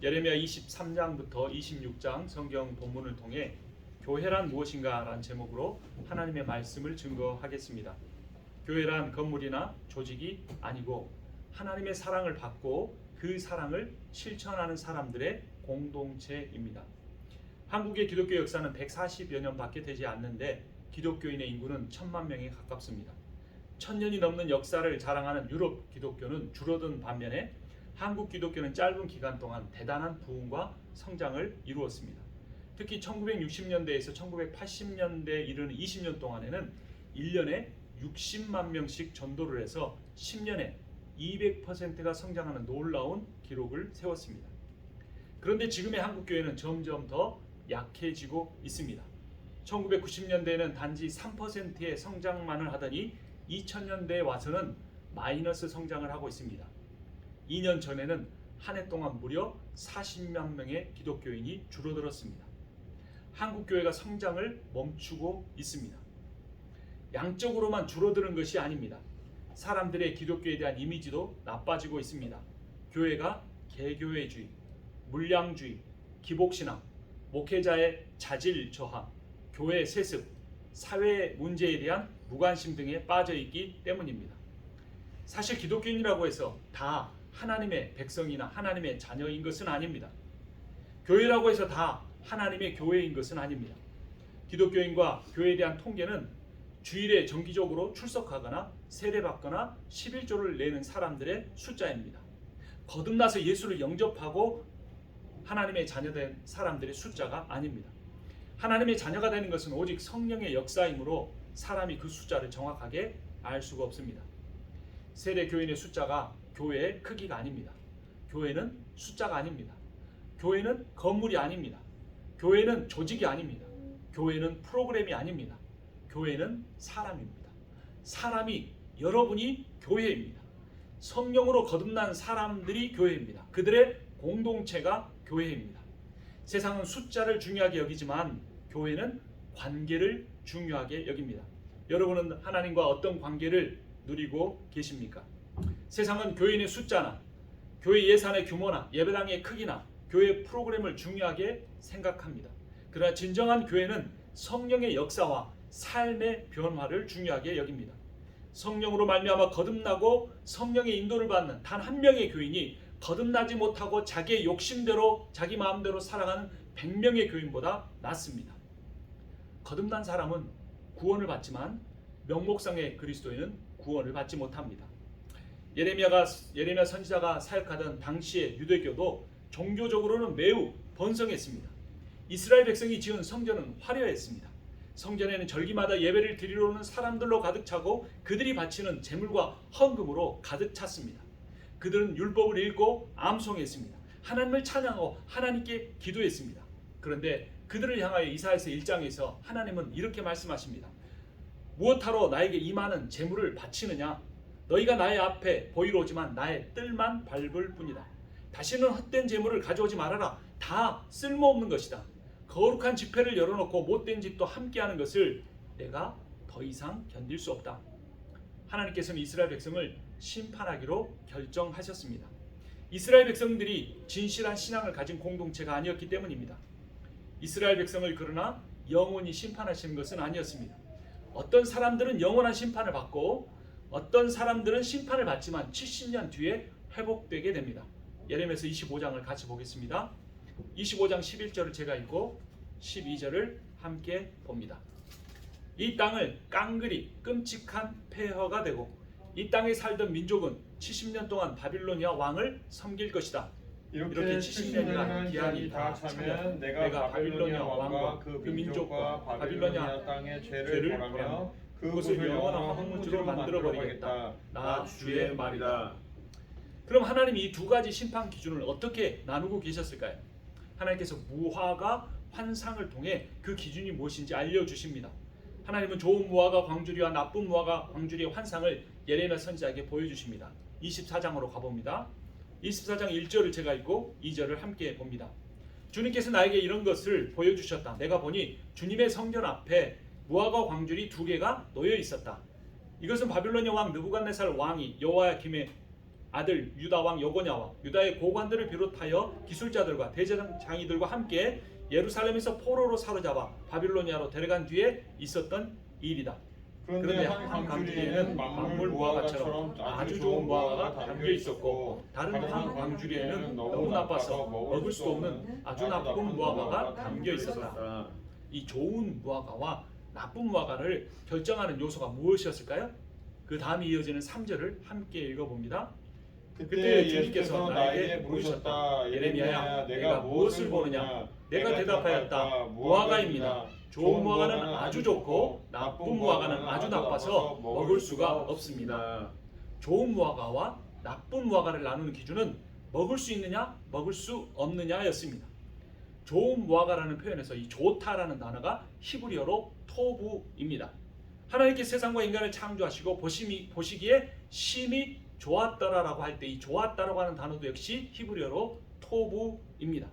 예레미야 23장부터 26장 성경 본문을 통해 교회란 무엇인가 라는 제목으로 하나님의 말씀을 증거하겠습니다. 교회란 건물이나 조직이 아니고 하나님의 사랑을 받고 그 사랑을 실천하는 사람들의 공동체입니다. 한국의 기독교 역사는 140여 년밖에 되지 않는데 기독교인의 인구는 1000만 명에 가깝습니다. 1000년이 넘는 역사를 자랑하는 유럽 기독교는 줄어든 반면에 한국 기독교는 짧은 기간 동안 대단한 부흥과 성장을 이루었습니다. 특히 1960년대에서 1980년대에 이르는 20년 동안에는 1년에 60만 명씩 전도를 해서 10년에 200%가 성장하는 놀라운 기록을 세웠습니다. 그런데 지금의 한국교회는 점점 더 약해지고 있습니다. 1990년대에는 단지 3%의 성장만을 하더니 2000년대에 와서는 마이너스 성장을 하고 있습니다. 2년 전에는 한 해 동안 무려 40만 명의 기독교인이 줄어들었습니다. 한국교회가 성장을 멈추고 있습니다. 양적으로만 줄어드는 것이 아닙니다. 사람들의 기독교에 대한 이미지도 나빠지고 있습니다. 교회가 개교회주의, 물량주의, 기복신앙, 목회자의 자질 저하, 교회 세습, 사회 문제에 대한 무관심 등에 빠져 있기 때문입니다. 사실 기독교인이라고 해서 다 하나님의 백성이나 하나님의 자녀인 것은 아닙니다. 교회라고 해서 다 하나님의 교회인 것은 아닙니다. 기독교인과 교회에 대한 통계는 주일에 정기적으로 출석하거나 세례받거나 11조를 내는 사람들의 숫자입니다. 거듭나서 예수를 영접하고 하나님의 자녀된 사람들의 숫자가 아닙니다. 하나님의 자녀가 되는 것은 오직 성령의 역사이므로 사람이 그 숫자를 정확하게 알 수가 없습니다. 세례 교인의 숫자가 교회의 크기가 아닙니다. 교회는 숫자가 아닙니다. 교회는 건물이 아닙니다. 교회는 조직이 아닙니다. 교회는 프로그램이 아닙니다. 교회는 사람입니다. 사람이 여러분이 교회입니다. 성령으로 거듭난 사람들이 교회입니다. 그들의 공동체가 교회입니다. 세상은 숫자를 중요하게 여기지만 교회는 관계를 중요하게 여깁니다. 여러분은 하나님과 어떤 관계를 누리고 계십니까? 세상은 교인의 숫자나 교회 예산의 규모나 예배당의 크기나 교회 프로그램을 중요하게 생각합니다. 그러나 진정한 교회는 성령의 역사와 삶의 변화를 중요하게 여깁니다. 성령으로 말미암아 거듭나고 성령의 인도를 받는 단 한 명의 교인이 거듭나지 못하고 자기의 욕심대로 자기 마음대로 살아가는 100명의 교인보다 낫습니다. 거듭난 사람은 구원을 받지만 명목상의 그리스도인은 구원을 받지 못합니다. 예레미야 선지자가 사역하던 당시의 유대교도 종교적으로는 매우 번성했습니다. 이스라엘 백성이 지은 성전은 화려했습니다. 성전에는 절기마다 예배를 드리러 오는 사람들로 가득 차고 그들이 바치는 제물과 헌금으로 가득 찼습니다. 그들은 율법을 읽고 암송했습니다. 하나님을 찬양하고 하나님께 기도했습니다. 그런데 그들을 향하여 이사야서 1장에서 하나님은 이렇게 말씀하십니다. 무엇하러 나에게 이 많은 제물을 바치느냐? 너희가 나의 앞에 보이러 오지만 나의 뜰만 밟을 뿐이다. 다시는 헛된 제물을 가져오지 말아라. 다 쓸모없는 것이다. 거룩한 집회를 열어놓고 못된 짓도 함께하는 것을 내가 더 이상 견딜 수 없다. 하나님께서는 이스라엘 백성을 심판하기로 결정하셨습니다. 이스라엘 백성들이 진실한 신앙을 가진 공동체가 아니었기 때문입니다. 이스라엘 백성을 그러나 영원히 심판하시는 것은 아니었습니다. 어떤 사람들은 영원한 심판을 받고 어떤 사람들은 심판을 받지만 70년 뒤에 회복되게 됩니다. 예레미야서 25장을 같이 보겠습니다. 25장 11절을 제가 읽고 12절을 함께 봅니다. 이 땅을 깡그리 끔찍한 폐허가 되고 이 땅에 살던 민족은 70년 동안 바빌로니아 왕을 섬길 것이다. 이렇게 70년이나 기한이 다 차면 내가 바빌로니아 왕과 그 민족과 바빌로니아 땅의 죄를 벌하며 그곳을 영원한 황무지로 만들어버리겠다. 나 주의 말이다. 그럼 하나님이 이 두 가지 심판 기준을 어떻게 나누고 계셨을까요? 하나님께서 무화과 환상을 통해 그 기준이 무엇인지 알려주십니다. 하나님은 좋은 무화과 광주리와 나쁜 무화과 광주리의 환상을 예레미야 선지자에게 보여주십니다. 24장으로 가봅니다. 24장 1절을 제가 읽고 2절을 함께 봅니다. 주님께서 나에게 이런 것을 보여주셨다. 내가 보니 주님의 성전 앞에 무화과 광주리 2개가 놓여 있었다. 이것은 바빌로니아 왕 느부갓네살 왕이 여호야김의 아들 유다 왕 여고냐와 유다의 고관들을 비롯하여 기술자들과 대제사장이들과 함께 예루살렘에서 포로로 사로잡아 바빌로니아로 데려간 뒤에 있었던 일이다. 그런데 한 광주리에는 망물 무화과처럼 아주 좋은 무화과가 담겨 있었고 다른 한 광주리에는 너무 나빠서 먹을 수도 없는 아주 나쁜 무화과가 담겨 있었다. 이 좋은 무화과와 나쁜 무화과를 결정하는 요소가 무엇이었을까요? 그 다음에 이어지는 3절을 함께 읽어봅니다. 그때 주님께서 나에게 물으셨다. 예레미야야, 내가 무엇을 보느냐? 내가 대답하였다. 무화과입니다. 좋은 무화과는 아주 좋고 나쁜 무화과는 아주 나빠서 먹을 수가 없습니다. 좋은 무화과와 나쁜 무화과를 나누는 기준은 먹을 수 있느냐, 먹을 수 없느냐였습니다. 좋은 무화과라는 표현에서 이 좋다라는 단어가 히브리어로 토부입니다. 하나님께 세상과 인간을 창조하시고 보시기에 심히 좋았더라라고 할 때 이 좋았다라고 하는 단어도 역시 히브리어로 토부입니다.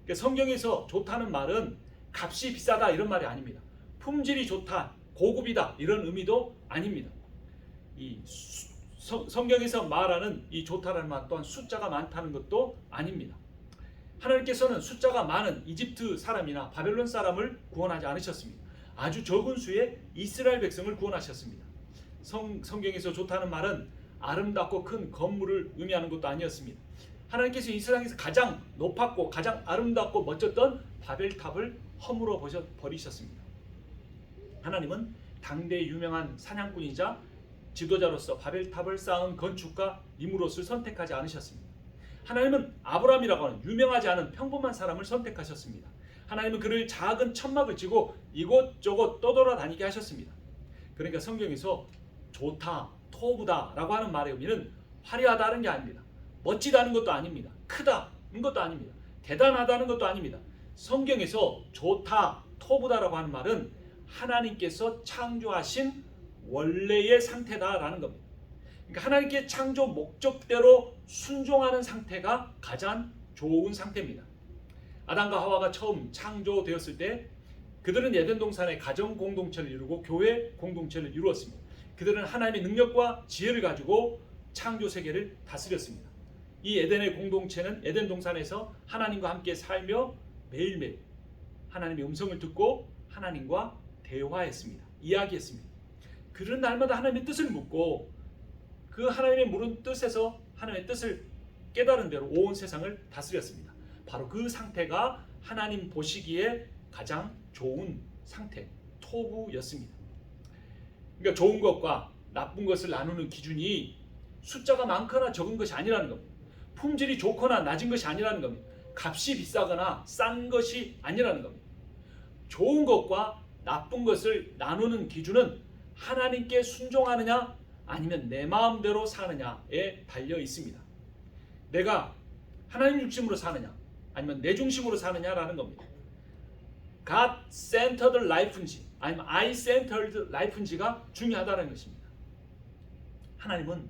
그러니까 성경에서 좋다는 말은 값이 비싸다 이런 말이 아닙니다. 품질이 좋다, 고급이다 이런 의미도 아닙니다. 이 성경에서 말하는 이 좋다라는 말 또한 숫자가 많다는 것도 아닙니다. 하나님께서는 숫자가 많은 이집트 사람이나 바벨론 사람을 구원하지 않으셨습니다. 아주 적은 수의 이스라엘 백성을 구원하셨습니다. 성경에서 좋다는 말은 아름답고 큰 건물을 의미하는 것도 아니었습니다. 하나님께서 이 세상에서 가장 높았고 가장 아름답고 멋졌던 바벨탑을 허물어 버리셨습니다. 하나님은 당대의 유명한 사냥꾼이자 지도자로서 바벨탑을 쌓은 건축가 니므롯을 선택하지 않으셨습니다. 하나님은 아브라함이라고 하는 유명하지 않은 평범한 사람을 선택하셨습니다. 하나님은 그를 작은 천막을 치고 이곳저곳 떠돌아다니게 하셨습니다. 그러니까 성경에서 좋다, 토부다라고 하는 말의 의미는 화려하다는 게 아닙니다. 멋지다는 것도 아닙니다. 크다는 것도 아닙니다. 대단하다는 것도 아닙니다. 성경에서 좋다, 토부다라고 하는 말은 하나님께서 창조하신 원래의 상태다라는 겁니다. 그러니까 하나님께 창조 목적대로 순종하는 상태가 가장 좋은 상태입니다. 아담과 하와가 처음 창조되었을 때 그들은 에덴 동산의 가정 공동체를 이루고 교회 공동체를 이루었습니다. 그들은 하나님의 능력과 지혜를 가지고 창조 세계를 다스렸습니다. 이 에덴의 공동체는 에덴 동산에서 하나님과 함께 살며 매일매일 하나님의 음성을 듣고 하나님과 대화했습니다. 이야기했습니다. 그들은 날마다 하나님의 뜻을 묻고 그 하나님의 물은 뜻에서 하나님의 뜻을 깨달은 대로 온 세상을 다스렸습니다. 바로 그 상태가 하나님 보시기에 가장 좋은 상태, 토부였습니다. 그러니까 좋은 것과 나쁜 것을 나누는 기준이 숫자가 많거나 적은 것이 아니라는 겁니다. 품질이 좋거나 낮은 것이 아니라는 겁니다. 값이 비싸거나 싼 것이 아니라는 겁니다. 좋은 것과 나쁜 것을 나누는 기준은 하나님께 순종하느냐 아니면 내 마음대로 사느냐에 달려 있습니다. 내가 하나님 중심으로 사느냐 아니면 내 중심으로 사느냐라는 겁니다. God-centered life인지 아니면 I-centered life인지가 중요하다는 것입니다. 하나님은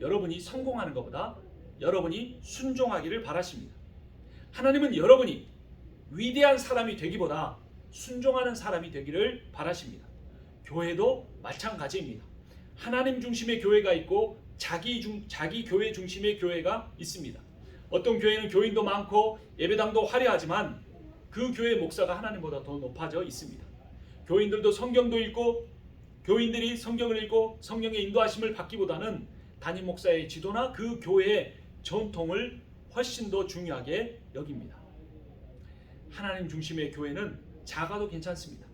여러분이 성공하는 것보다 여러분이 순종하기를 바라십니다. 하나님은 여러분이 위대한 사람이 되기보다 순종하는 사람이 되기를 바라십니다. 교회도 마찬가지입니다. 하나님 중심의 교회가 있고 자기 교회 중심의 교회가 있습니다. 어떤 교회는 교인도 많고 예배당도 화려하지만 그 교회 목사가 하나님보다 더 높아져 있습니다. 교인들도 성경도 읽고 교인들이 성경을 읽고 성령의 인도하심을 받기보다는 담임 목사의 지도나 그 교회의 전통을 훨씬 더 중요하게 여깁니다. 하나님 중심의 교회는 작아도 괜찮습니다.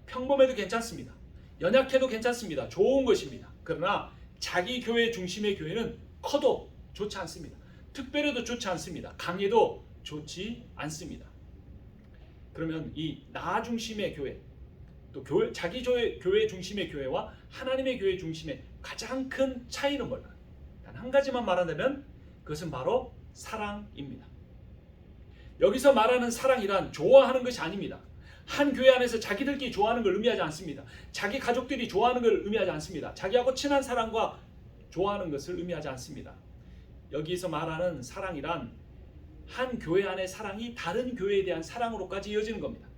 평범해도 괜찮습니다. 연약해도 괜찮습니다. 좋은 것입니다. 그러나 자기 교회 중심의 교회는 커도 좋지 않습니다. 특별해도 좋지 않습니다. 강해도 좋지 않습니다. 그러면 이 나 중심의 교회, 또 자기 교회 중심의 교회와 하나님의 교회 중심의 가장 큰 차이는 뭘까요? 단 한 가지만 말한다면 그것은 바로 사랑입니다. 여기서 말하는 사랑이란 좋아하는 것이 아닙니다. 한 교회 안에서 자기들끼리 좋아하는 걸 의미하지 않습니다. 자기 가족들이 좋아하는 걸 의미하지 않습니다. 자기하고 친한 사람과 좋아하는 것을 의미하지 않습니다. 여기서 말하는 사랑이란 한 교회 안의 사랑이 다른 교회에 대한 사랑으로까지 이어지는 겁니다.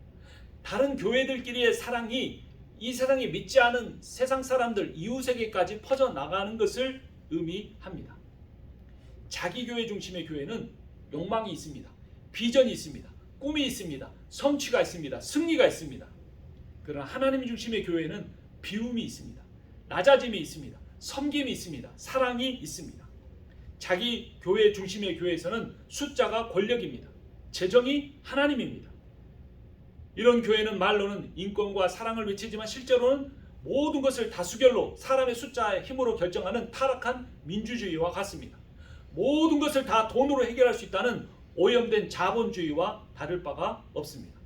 다른 교회들끼리의 사랑이 이 세상에 믿지 않은 세상 사람들 이웃에게까지 퍼져나가는 것을 의미합니다. 자기 교회 중심의 교회는 욕망이 있습니다. 비전이 있습니다. 꿈이 있습니다. 성취가 있습니다. 승리가 있습니다. 그러나 하나님 중심의 교회는 비움이 있습니다. 낮아짐이 있습니다. 섬김이 있습니다. 사랑이 있습니다. 자기 교회 중심의 교회에서는 숫자가 권력입니다. 재정이 하나님입니다. 이런 교회는 말로는 인권과 사랑을 외치지만 실제로는 모든 것을 다수결로 사람의 숫자의 힘으로 결정하는 타락한 민주주의와 같습니다. 모든 것을 다 돈으로 해결할 수 있다는 오염된 자본주의와 다를 바가 없습니다.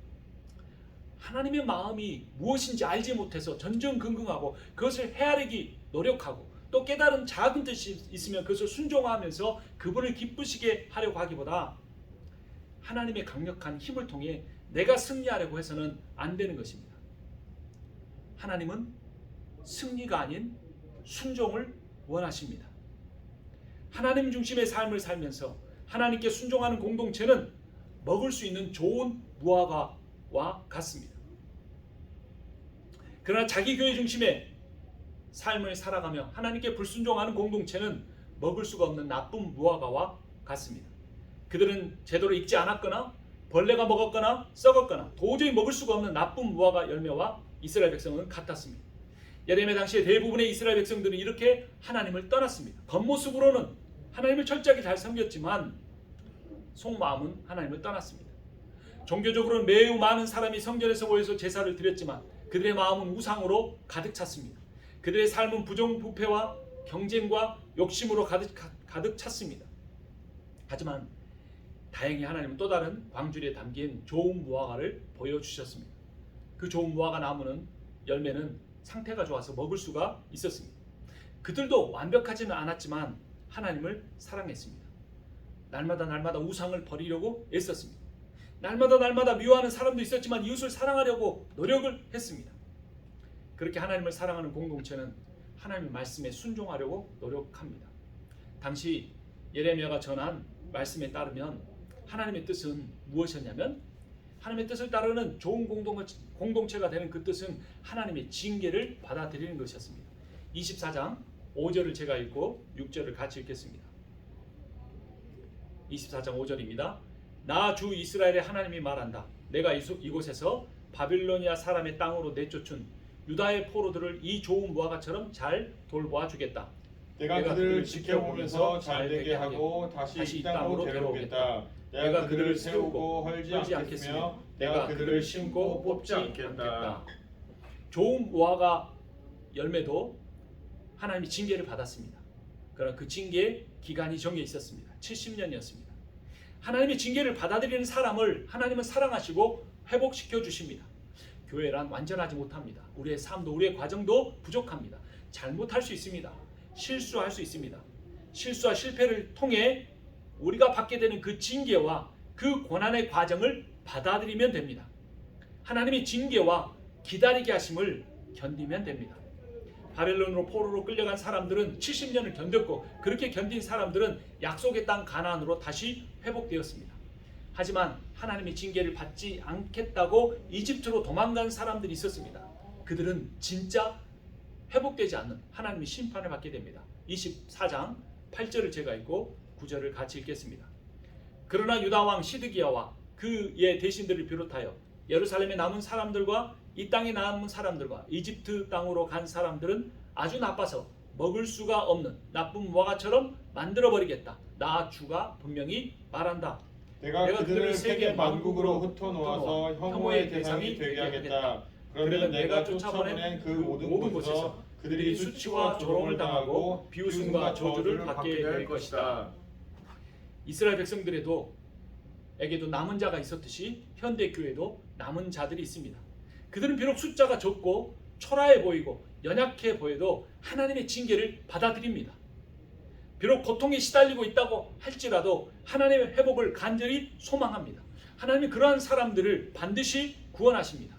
하나님의 마음이 무엇인지 알지 못해서 전전긍긍하고 그것을 헤아리기 노력하고 또 깨달은 작은 뜻이 있으면 그것을 순종하면서 그분을 기쁘시게 하려고 하기보다 하나님의 강력한 힘을 통해 내가 승리하려고 해서는 안 되는 것입니다. 하나님은 승리가 아닌 순종을 원하십니다. 하나님 중심의 삶을 살면서 하나님께 순종하는 공동체는 먹을 수 있는 좋은 무화과와 같습니다. 그러나 자기 교회 중심의 삶을 살아가며 하나님께 불순종하는 공동체는 먹을 수가 없는 나쁜 무화과와 같습니다. 그들은 제대로 익지 않았거나 벌레가 먹었거나 썩었거나 도저히 먹을 수가 없는 나쁜 무화과 열매와 이스라엘 백성은 같았습니다. 예레미야 당시에 대부분의 이스라엘 백성들은 이렇게 하나님을 떠났습니다. 겉모습으로는 하나님을 철저하게 잘 섬겼지만 속마음은 하나님을 떠났습니다. 종교적으로는 매우 많은 사람이 성전에서 모여서 제사를 드렸지만 그들의 마음은 우상으로 가득 찼습니다. 그들의 삶은 부정부패와 경쟁과 욕심으로 가득 찼습니다. 하지만 다행히 하나님은 또 다른 광주리에 담긴 좋은 무화과를 보여주셨습니다. 그 좋은 무화과 나무는 열매는 상태가 좋아서 먹을 수가 있었습니다. 그들도 완벽하지는 않았지만 하나님을 사랑했습니다. 날마다 우상을 버리려고 애썼습니다. 날마다 미워하는 사람도 있었지만 이웃을 사랑하려고 노력을 했습니다. 그렇게 하나님을 사랑하는 공동체는 하나님의 말씀에 순종하려고 노력합니다. 당시 예레미야가 전한 말씀에 따르면 하나님의 뜻은 무엇이었냐면 하나님의 뜻을 따르는 좋은 공동체가 되는 그 뜻은 하나님의 징계를 받아들이는 것이었습니다. 24장 5절을 제가 읽고 6절을 같이 읽겠습니다. 24장 5절입니다. 나 주 이스라엘의 하나님이 말한다. 내가 이곳에서 바빌로니아 사람의 땅으로 내쫓은 유다의 포로들을 이 좋은 무화과처럼 잘 돌보아 주겠다. 내가 그들을 지켜보면서 잘되게 하고 다시 이 땅으로 데려오겠다. 내가 그들을 세우고 헐지 않겠으며 내가 그들을 심고 뽑지 않겠다. 좋은 무화과 열매도 하나님이 징계를 받았습니다. 그러나 그 징계의 기간이 정해 있었습니다. 70년이었습니다. 하나님의 징계를 받아들이는 사람을 하나님은 사랑하시고 회복시켜 주십니다. 교회란 완전하지 못합니다. 우리의 삶도 우리의 과정도 부족합니다. 잘못할 수 있습니다. 실수할 수 있습니다. 실수와 실패를 통해 우리가 받게 되는 그 징계와 그 고난의 과정을 받아들이면 됩니다. 하나님의 징계와 기다리게 하심을 견디면 됩니다. 바벨론으로 포로로 끌려간 사람들은 70년을 견뎠고 그렇게 견딘 사람들은 약속의 땅 가나안으로 다시 회복되었습니다. 하지만 하나님의 징계를 받지 않겠다고 이집트로 도망간 사람들이 있었습니다. 그들은 진짜 회복되지 않는 하나님의 심판을 받게 됩니다. 24장 8절을 제가 읽고 9절을 같이 읽겠습니다. 그러나 유다 왕 시드기야와 그의 대신들을 비롯하여 예루살렘에 남은 사람들과 이 땅에 남은 사람들과 이집트 땅으로 간 사람들은 아주 나빠서 먹을 수가 없는 나쁜 무화과처럼 만들어버리겠다. 나 주가 분명히 말한다. 내가 그들을 세계 만국으로 흩어놓아서 혐오의 대상이 되게 하겠다. 그러면 내가 쫓아보낸 그 모든 곳에서 그들이 수치와 조롱을 당하고 비웃음과 저주를 받게 될 것이다. 이스라엘 백성들에게도 남은 자가 있었듯이 현대 교회도 남은 자들이 있습니다. 그들은 비록 숫자가 적고 초라해 보이고 연약해 보여도 하나님의 징계를 받아들입니다. 비록 고통에 시달리고 있다고 할지라도 하나님의 회복을 간절히 소망합니다. 하나님이 그러한 사람들을 반드시 구원하십니다.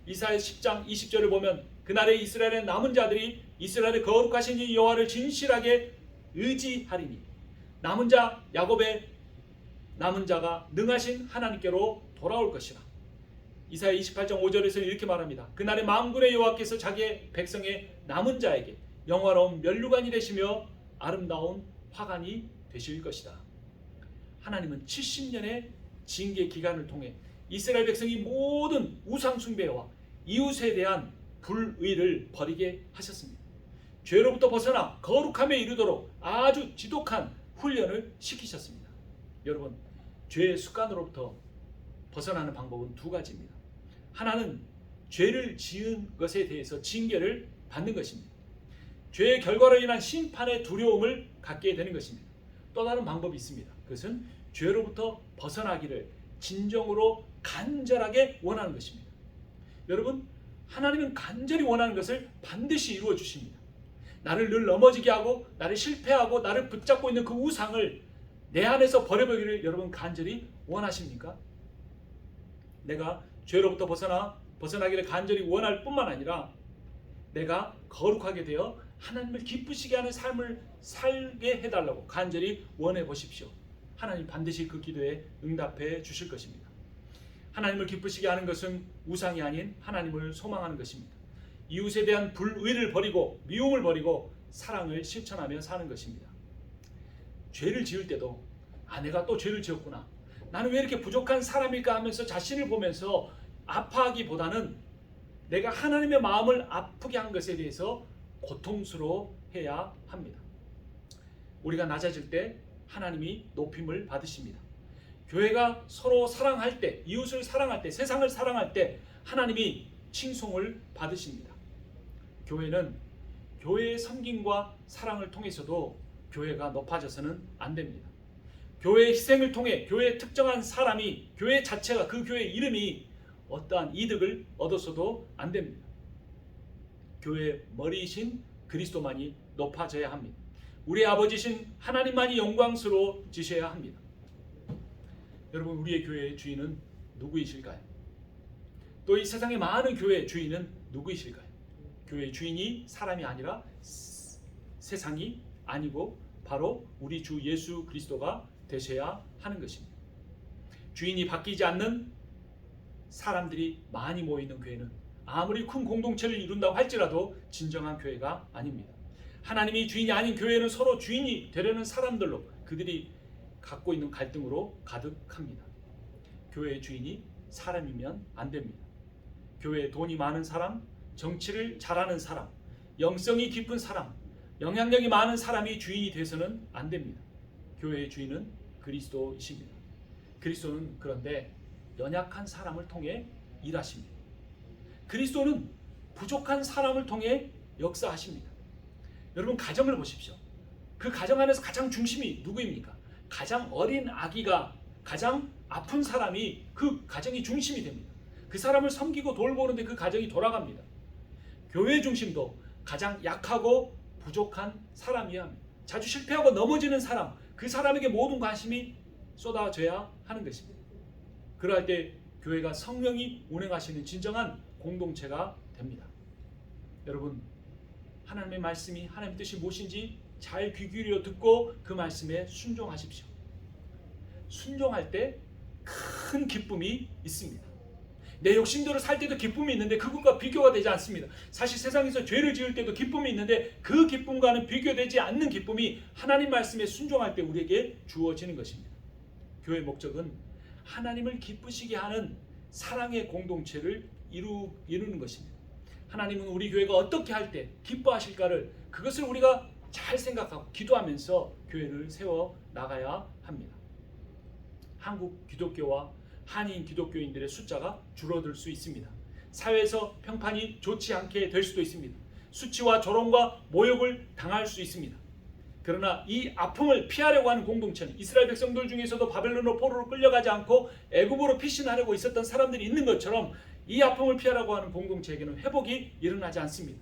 이사야 10장 20절을 보면 그날에 이스라엘의 남은 자들이 이스라엘의 거룩하신 이 여호와를 진실하게 의지하리니 남은 자 야곱의 남은 자가 능하신 하나님께로 돌아올 것이라. 이사야 28장 5절에서 이렇게 말합니다. 그날에 만군의 여호와께서 자기의 백성의 남은 자에게 영화로운 면류관이 되시며 아름다운 화관이 되실 것이다. 하나님은 70년의 징계 기간을 통해 이스라엘 백성이 모든 우상 숭배와 이웃에 대한 불의를 버리게 하셨습니다. 죄로부터 벗어나 거룩함에 이르도록 아주 지독한 훈련을 시키셨습니다. 여러분, 죄의 습관으로부터 벗어나는 방법은 두 가지입니다. 하나는 죄를 지은 것에 대해서 징계를 받는 것입니다. 죄의 결과로 인한 심판의 두려움을 갖게 되는 것입니다. 또 다른 방법이 있습니다. 그것은 죄로부터 벗어나기를 진정으로 간절하게 원하는 것입니다. 여러분, 하나님은 간절히 원하는 것을 반드시 이루어 주십니다. 나를 늘 넘어지게 하고 나를 실패하고 나를 붙잡고 있는 그 우상을 내 안에서 버려버리기를 여러분 간절히 원하십니까? 내가 죄로부터 벗어나기를 간절히 원할 뿐만 아니라 내가 거룩하게 되어 하나님을 기쁘시게 하는 삶을 살게 해달라고 간절히 원해 보십시오. 하나님 반드시 그 기도에 응답해 주실 것입니다. 하나님을 기쁘시게 하는 것은 우상이 아닌 하나님을 소망하는 것입니다. 이웃에 대한 불의를 버리고 미움을 버리고 사랑을 실천하며 사는 것입니다. 죄를 지을 때도 내가 또 죄를 지었구나, 나는 왜 이렇게 부족한 사람일까 하면서 자신을 보면서 아파하기보다는 내가 하나님의 마음을 아프게 한 것에 대해서 고통스러워해야 합니다. 우리가 낮아질 때 하나님이 높임을 받으십니다. 교회가 서로 사랑할 때, 이웃을 사랑할 때, 세상을 사랑할 때 하나님이 칭송을 받으십니다. 교회는 교회의 섬김과 사랑을 통해서도 교회가 높아져서는 안 됩니다. 교회의 희생을 통해 교회의 특정한 사람이, 교회 자체가, 그 교회의 이름이 어떠한 이득을 얻어서도 안 됩니다. 교회의 머리이신 그리스도만이 높아져야 합니다. 우리 아버지신 하나님만이 영광스러워지셔야 합니다. 여러분, 우리의 교회의 주인은 누구이실까요? 또 이 세상의 많은 교회의 주인은 누구이실까요? 교회의 주인이 사람이 아니라 세상이 아니고 바로 우리 주 예수 그리스도가 되셔야 하는 것입니다. 주인이 바뀌지 않는 사람들이 많이 모이는 교회는 아무리 큰 공동체를 이룬다고 할지라도 진정한 교회가 아닙니다. 하나님이 주인이 아닌 교회는 서로 주인이 되려는 사람들로, 그들이 갖고 있는 갈등으로 가득합니다. 교회의 주인이 사람이면 안 됩니다. 교회에 돈이 많은 사람, 정치를 잘하는 사람, 영성이 깊은 사람, 영향력이 많은 사람이 주인이 돼서는 안 됩니다. 교회의 주인은 그리스도이십니다. 그리스도는 그런데 연약한 사람을 통해 일하십니다. 그리스도는 부족한 사람을 통해 역사하십니다. 여러분, 가정을 보십시오. 그 가정 안에서 가장 중심이 누구입니까? 가장 어린 아기가, 가장 아픈 사람이 그 가정이 중심이 됩니다. 그 사람을 섬기고 돌보는데 그 가정이 돌아갑니다. 교회 중심도 가장 약하고 부족한 사람이어야 합니다. 자주 실패하고 넘어지는 사람, 그 사람에게 모든 관심이 쏟아져야 하는 것입니다. 그럴 때 교회가 성령이 운행하시는 진정한 공동체가 됩니다. 여러분, 하나님의 말씀이, 하나님의 뜻이 무엇인지 잘 귀 기울여 듣고 그 말씀에 순종하십시오. 순종할 때 큰 기쁨이 있습니다. 내 욕심대로 살 때도 기쁨이 있는데 그것과 비교가 되지 않습니다. 사실 세상에서 죄를 지을 때도 기쁨이 있는데 그 기쁨과는 비교되지 않는 기쁨이 하나님 말씀에 순종할 때 우리에게 주어지는 것입니다. 교회의 목적은 하나님을 기쁘시게 하는 사랑의 공동체를 이루는 것입니다. 하나님은 우리 교회가 어떻게 할 때 기뻐하실까를, 그것을 우리가 잘 생각하고 기도하면서 교회를 세워 나가야 합니다. 한국 기독교와 한인 기독교인들의 숫자가 줄어들 수 있습니다. 사회에서 평판이 좋지 않게 될 수도 있습니다. 수치와 조롱과 모욕을 당할 수 있습니다. 그러나 이 아픔을 피하려고 하는 공동체는, 이스라엘 백성들 중에서도 바벨론으로 포로로 끌려가지 않고 애굽으로 피신하려고 있었던 사람들이 있는 것처럼 이 아픔을 피하려고 하는 공동체에게는 회복이 일어나지 않습니다.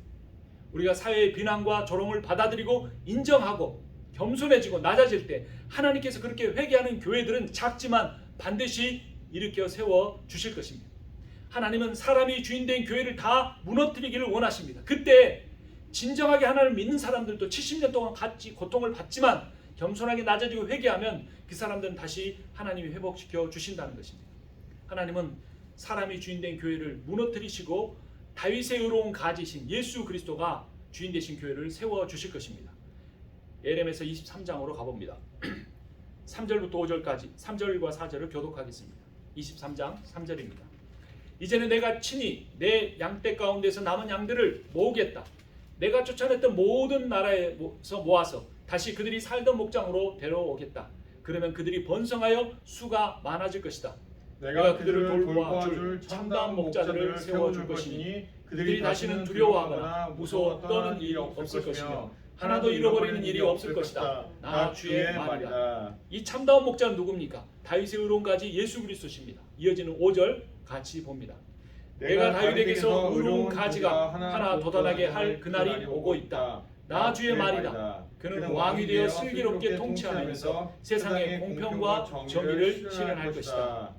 우리가 사회의 비난과 조롱을 받아들이고 인정하고 겸손해지고 낮아질 때 하나님께서 그렇게 회개하는 교회들은 작지만 반드시 일으켜 세워 주실 것입니다. 하나님은 사람이 주인된 교회를 다 무너뜨리기를 원하십니다. 그때 진정하게 하나님을 믿는 사람들도 70년 동안 같이 고통을 받지만 겸손하게 낮아지고 회개하면 그 사람들은 다시 하나님이 회복시켜 주신다는 것입니다. 하나님은 사람이 주인된 교회를 무너뜨리시고 다윗의 의로운 가지신 예수 그리스도가 주인 되신 교회를 세워 주실 것입니다. 예레미야서 23장으로 가봅니다. 3절부터 5절까지 3절과 4절을 교독하겠습니다. 23장 3절입니다. 이제는 내가 친히 내 양떼 가운데서 남은 양들을 모으겠다. 내가 쫓아냈던 모든 나라에서 모아서 다시 그들이 살던 목장으로 데려오겠다. 그러면 그들이 번성하여 수가 많아질 것이다. 내가 그들을 돌보아줄 참다운 목자들을 세워줄 것이니 그들이 다시는 두려워하거나 무서워 떠는 일이 없을 것이며 하나도 잃어버리는 일이 없을 것이다. 나 주의 말이다. 이 참다운 목자는 누굽니까? 다윗의 의로운가지 예수 그리스도십니다. 이어지는 5절 같이 봅니다. 내가 다윗에게서 의로운 가지가 하나 돋아나게 할 그날이 오고 있다. 나 주의 말이다. 그는 왕이 되어 슬기롭게 통치하면서 세상에 공평과 정의를 실현할 것이다.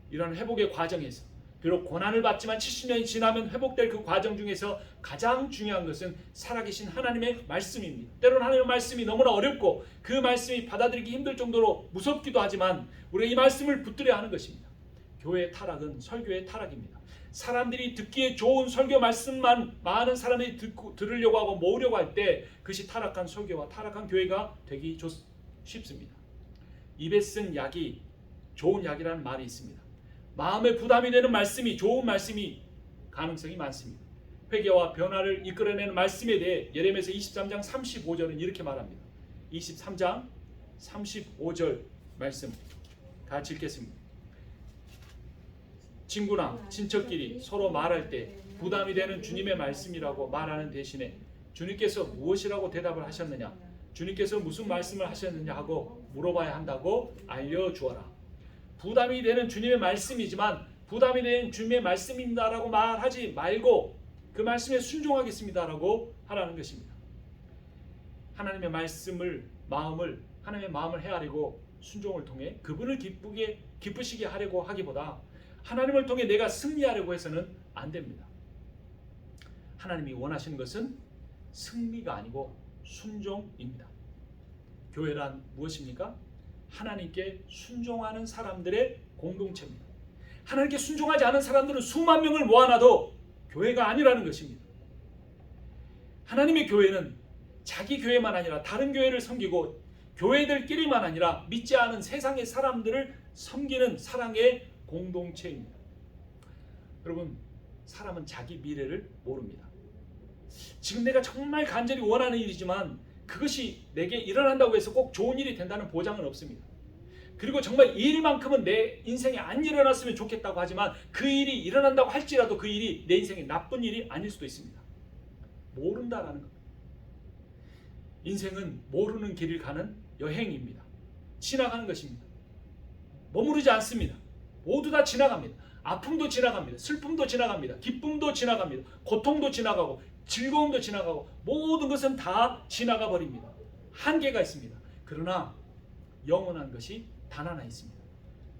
이런 회복의 과정에서 비록 고난을 받지만 70년이 지나면 회복될 그 과정 중에서 가장 중요한 것은 살아계신 하나님의 말씀입니다. 때로는 하나님의 말씀이 너무나 어렵고 그 말씀이 받아들이기 힘들 정도로 무섭기도 하지만 우리가 이 말씀을 붙들어야 하는 것입니다. 교회의 타락은 설교의 타락입니다. 사람들이 듣기에 좋은 설교 말씀만 많은 사람들이 들으려고 하고 모으려고 할 때 그것이 타락한 설교와 타락한 교회가 되기 쉽습니다. 입에 쓴 약이 좋은 약이라는 말이 있습니다. 마음에 부담이 되는 말씀이 좋은 말씀이 가능성이 많습니다. 회개와 변화를 이끌어내는 말씀에 대해 예레미야서 23장 35절은 이렇게 말합니다. 23장 35절 말씀 같이 읽겠습니다. 친구나 친척끼리 서로 말할 때 부담이 되는 주님의 말씀이라고 말하는 대신에 주님께서 무엇이라고 대답을 하셨느냐, 주님께서 무슨 말씀을 하셨느냐 하고 물어봐야 한다고 알려주어라. 부담이 되는 주님의 말씀이지만 부담이 되는 주님의 말씀입니다라고 말하지 말고 그 말씀에 순종하겠습니다라고 하라는 것입니다. 하나님의 하나님의 마음을 헤아리고 순종을 통해 그분을 기쁘시게 하려고 하기보다 하나님을 통해 내가 승리하려고 해서는 안 됩니다. 하나님이 원하시는 것은 승리가 아니고 순종입니다. 교회란 무엇입니까? 하나님께 순종하는 사람들의 공동체입니다. 하나님께 순종하지 않은 사람들은 수만 명을 모아놔도 교회가 아니라는 것입니다. 하나님의 교회는 자기 교회만 아니라 다른 교회를 섬기고 교회들끼리만 아니라 믿지 않은 세상의 사람들을 섬기는 사랑의 공동체입니다. 여러분, 사람은 자기 미래를 모릅니다. 지금 내가 정말 간절히 원하는 일이지만 그것이 내게 일어난다고 해서 꼭 좋은 일이 된다는 보장은 없습니다. 그리고 정말 이 일만큼은 내 인생에 안 일어났으면 좋겠다고 하지만 그 일이 일어난다고 할지라도 그 일이 내 인생에 나쁜 일이 아닐 수도 있습니다. 모른다라는 겁니다. 인생은 모르는 길을 가는 여행입니다. 지나가는 것입니다. 머무르지 않습니다. 모두 다 지나갑니다. 아픔도 지나갑니다. 슬픔도 지나갑니다. 기쁨도 지나갑니다. 고통도 지나가고 즐거움도 지나가고 모든 것은 다 지나가 버립니다. 한계가 있습니다. 그러나 영원한 것이 단 하나 있습니다.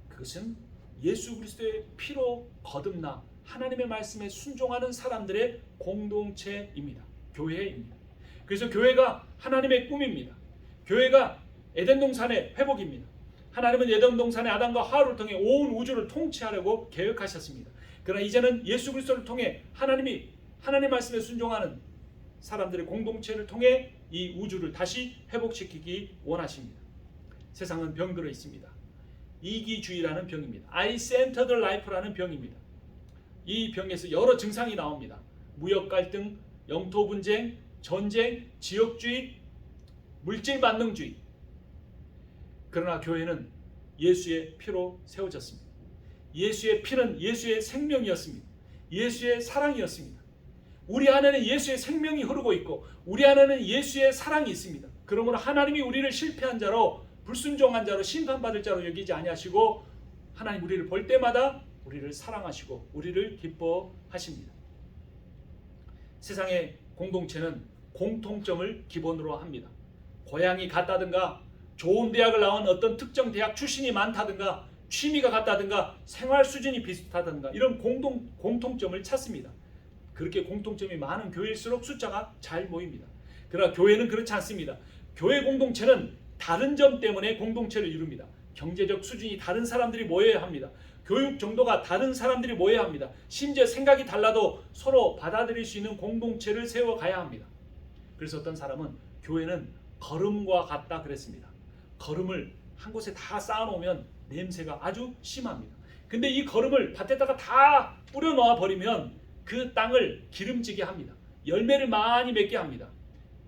그것은 예수 그리스도의 피로 거듭나 하나님의 말씀에 순종하는 사람들의 공동체입니다. 교회입니다. 그래서 교회가 하나님의 꿈입니다. 교회가 에덴 동산의 회복입니다. 하나님은 에덴 동산의 아담과 하와를 통해 온 우주를 통치하려고 계획하셨습니다. 그러나 이제는 예수 그리스도를 통해 하나님 말씀에 순종하는 사람들의 공동체를 통해 이 우주를 다시 회복시키기 원하십니다. 세상은 병들어 있습니다. 이기주의라는 병입니다. I-centered life라는 병입니다. 이 병에서 여러 증상이 나옵니다. 무역 갈등, 영토 분쟁, 전쟁, 지역주의, 물질 만능주의. 그러나 교회는 예수의 피로 세워졌습니다. 예수의 피는 예수의 생명이었습니다. 예수의 사랑이었습니다. 우리 안에는 예수의 생명이 흐르고 있고 우리 안에는 예수의 사랑이 있습니다. 그러므로 하나님이 우리를 실패한 자로, 불순종한 자로, 심판받을 자로 여기지 아니하시고 하나님 우리를 볼 때마다 우리를 사랑하시고 우리를 기뻐하십니다. 세상의 공동체는 공통점을 기본으로 합니다. 고향이 같다든가 좋은 대학을 나온 어떤 특정 대학 출신이 많다든가 취미가 같다든가 생활 수준이 비슷하다든가 이런 공통점을 찾습니다. 그렇게 공통점이 많은 교회일수록 숫자가 잘 모입니다. 그러나 교회는 그렇지 않습니다. 교회 공동체는 다른 점 때문에 공동체를 이룹니다. 경제적 수준이 다른 사람들이 모여야 합니다. 교육 정도가 다른 사람들이 모여야 합니다. 심지어 생각이 달라도 서로 받아들일 수 있는 공동체를 세워가야 합니다. 그래서 어떤 사람은 교회는 거름과 같다 그랬습니다. 거름을 한 곳에 다 쌓아놓으면 냄새가 아주 심합니다. 근데 이 거름을 밭에다가 다 뿌려놓아 버리면 그 땅을 기름지게 합니다. 열매를 많이 맺게 합니다.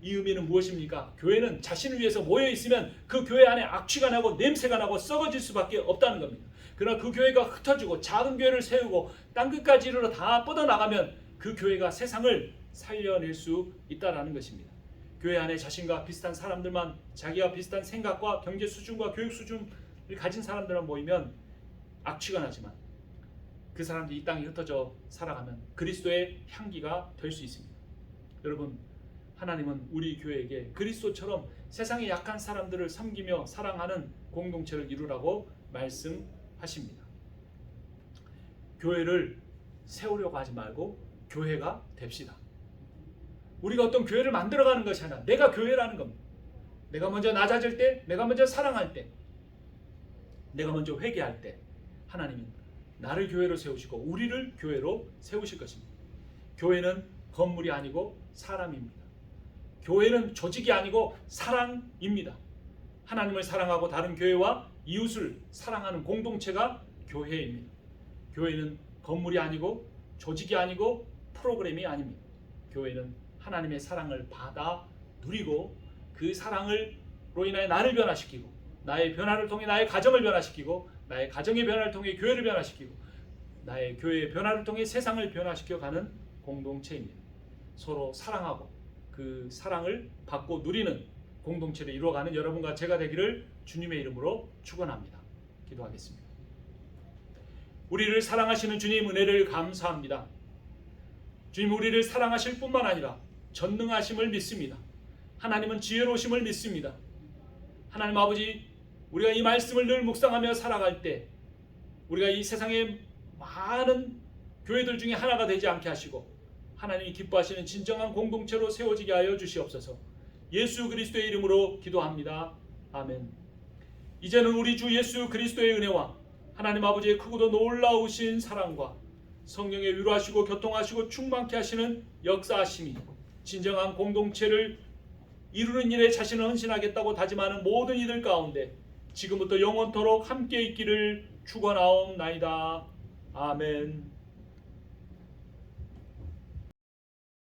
이 의미는 무엇입니까? 교회는 자신을 위해서 모여 있으면 그 교회 안에 악취가 나고 냄새가 나고 썩어질 수밖에 없다는 겁니다. 그러나 그 교회가 흩어지고 작은 교회를 세우고 땅끝까지 이르러 다 뻗어나가면 그 교회가 세상을 살려낼 수 있다는 것입니다. 교회 안에 자신과 비슷한 사람들만, 자기와 비슷한 생각과 경제 수준과 교육 수준을 가진 사람들만 모이면 악취가 나지만 그 사람들이 이 땅에 흩어져 살아가면 그리스도의 향기가 될 수 있습니다. 여러분, 하나님은 우리 교회에게 그리스도처럼 세상의 약한 사람들을 섬기며 사랑하는 공동체를 이루라고 말씀하십니다. 교회를 세우려고 하지 말고 교회가 됩시다. 우리가 어떤 교회를 만들어가는 것이 아니라 내가 교회라는 겁니다. 내가 먼저 낮아질 때, 내가 먼저 사랑할 때, 내가 먼저 회개할 때 하나님은 나를 교회로 세우시고 우리를 교회로 세우실 것입니다. 교회는 건물이 아니고 사람입니다. 교회는 조직이 아니고 사랑입니다. 하나님을 사랑하고 다른 교회와 이웃을 사랑하는 공동체가 교회입니다. 교회는 건물이 아니고 조직이 아니고 프로그램이 아닙니다. 교회는 하나님의 사랑을 받아 누리고 그 사랑으로 인하여 나를 변화시키고 나의 변화를 통해 나의 가정을 변화시키고 나의 가정의 변화를 통해 교회를 변화시키고 나의 교회의 변화를 통해 세상을 변화시켜가는 공동체입니다. 서로 사랑하고 그 사랑을 받고 누리는 공동체를 이루어가는 여러분과 제가 되기를 주님의 이름으로 축원합니다. 기도하겠습니다. 우리를 사랑하시는 주님 은혜를 감사합니다. 주님, 우리를 사랑하실 뿐만 아니라 전능하심을 믿습니다. 하나님은 지혜로우심을 믿습니다. 하나님 아버지, 우리가 이 말씀을 늘 묵상하며 살아갈 때 우리가 이 세상의 많은 교회들 중에 하나가 되지 않게 하시고 하나님이 기뻐하시는 진정한 공동체로 세워지게 하여 주시옵소서. 예수 그리스도의 이름으로 기도합니다. 아멘. 이제는 우리 주 예수 그리스도의 은혜와 하나님 아버지의 크고도 놀라우신 사랑과 성령의 위로하시고 교통하시고 충만케 하시는 역사하심이 진정한 공동체를 이루는 일에 자신을 헌신하겠다고 다짐하는 모든 이들 가운데 지금부터 영원토록 함께 있기를 축원하옵나이다. 아멘.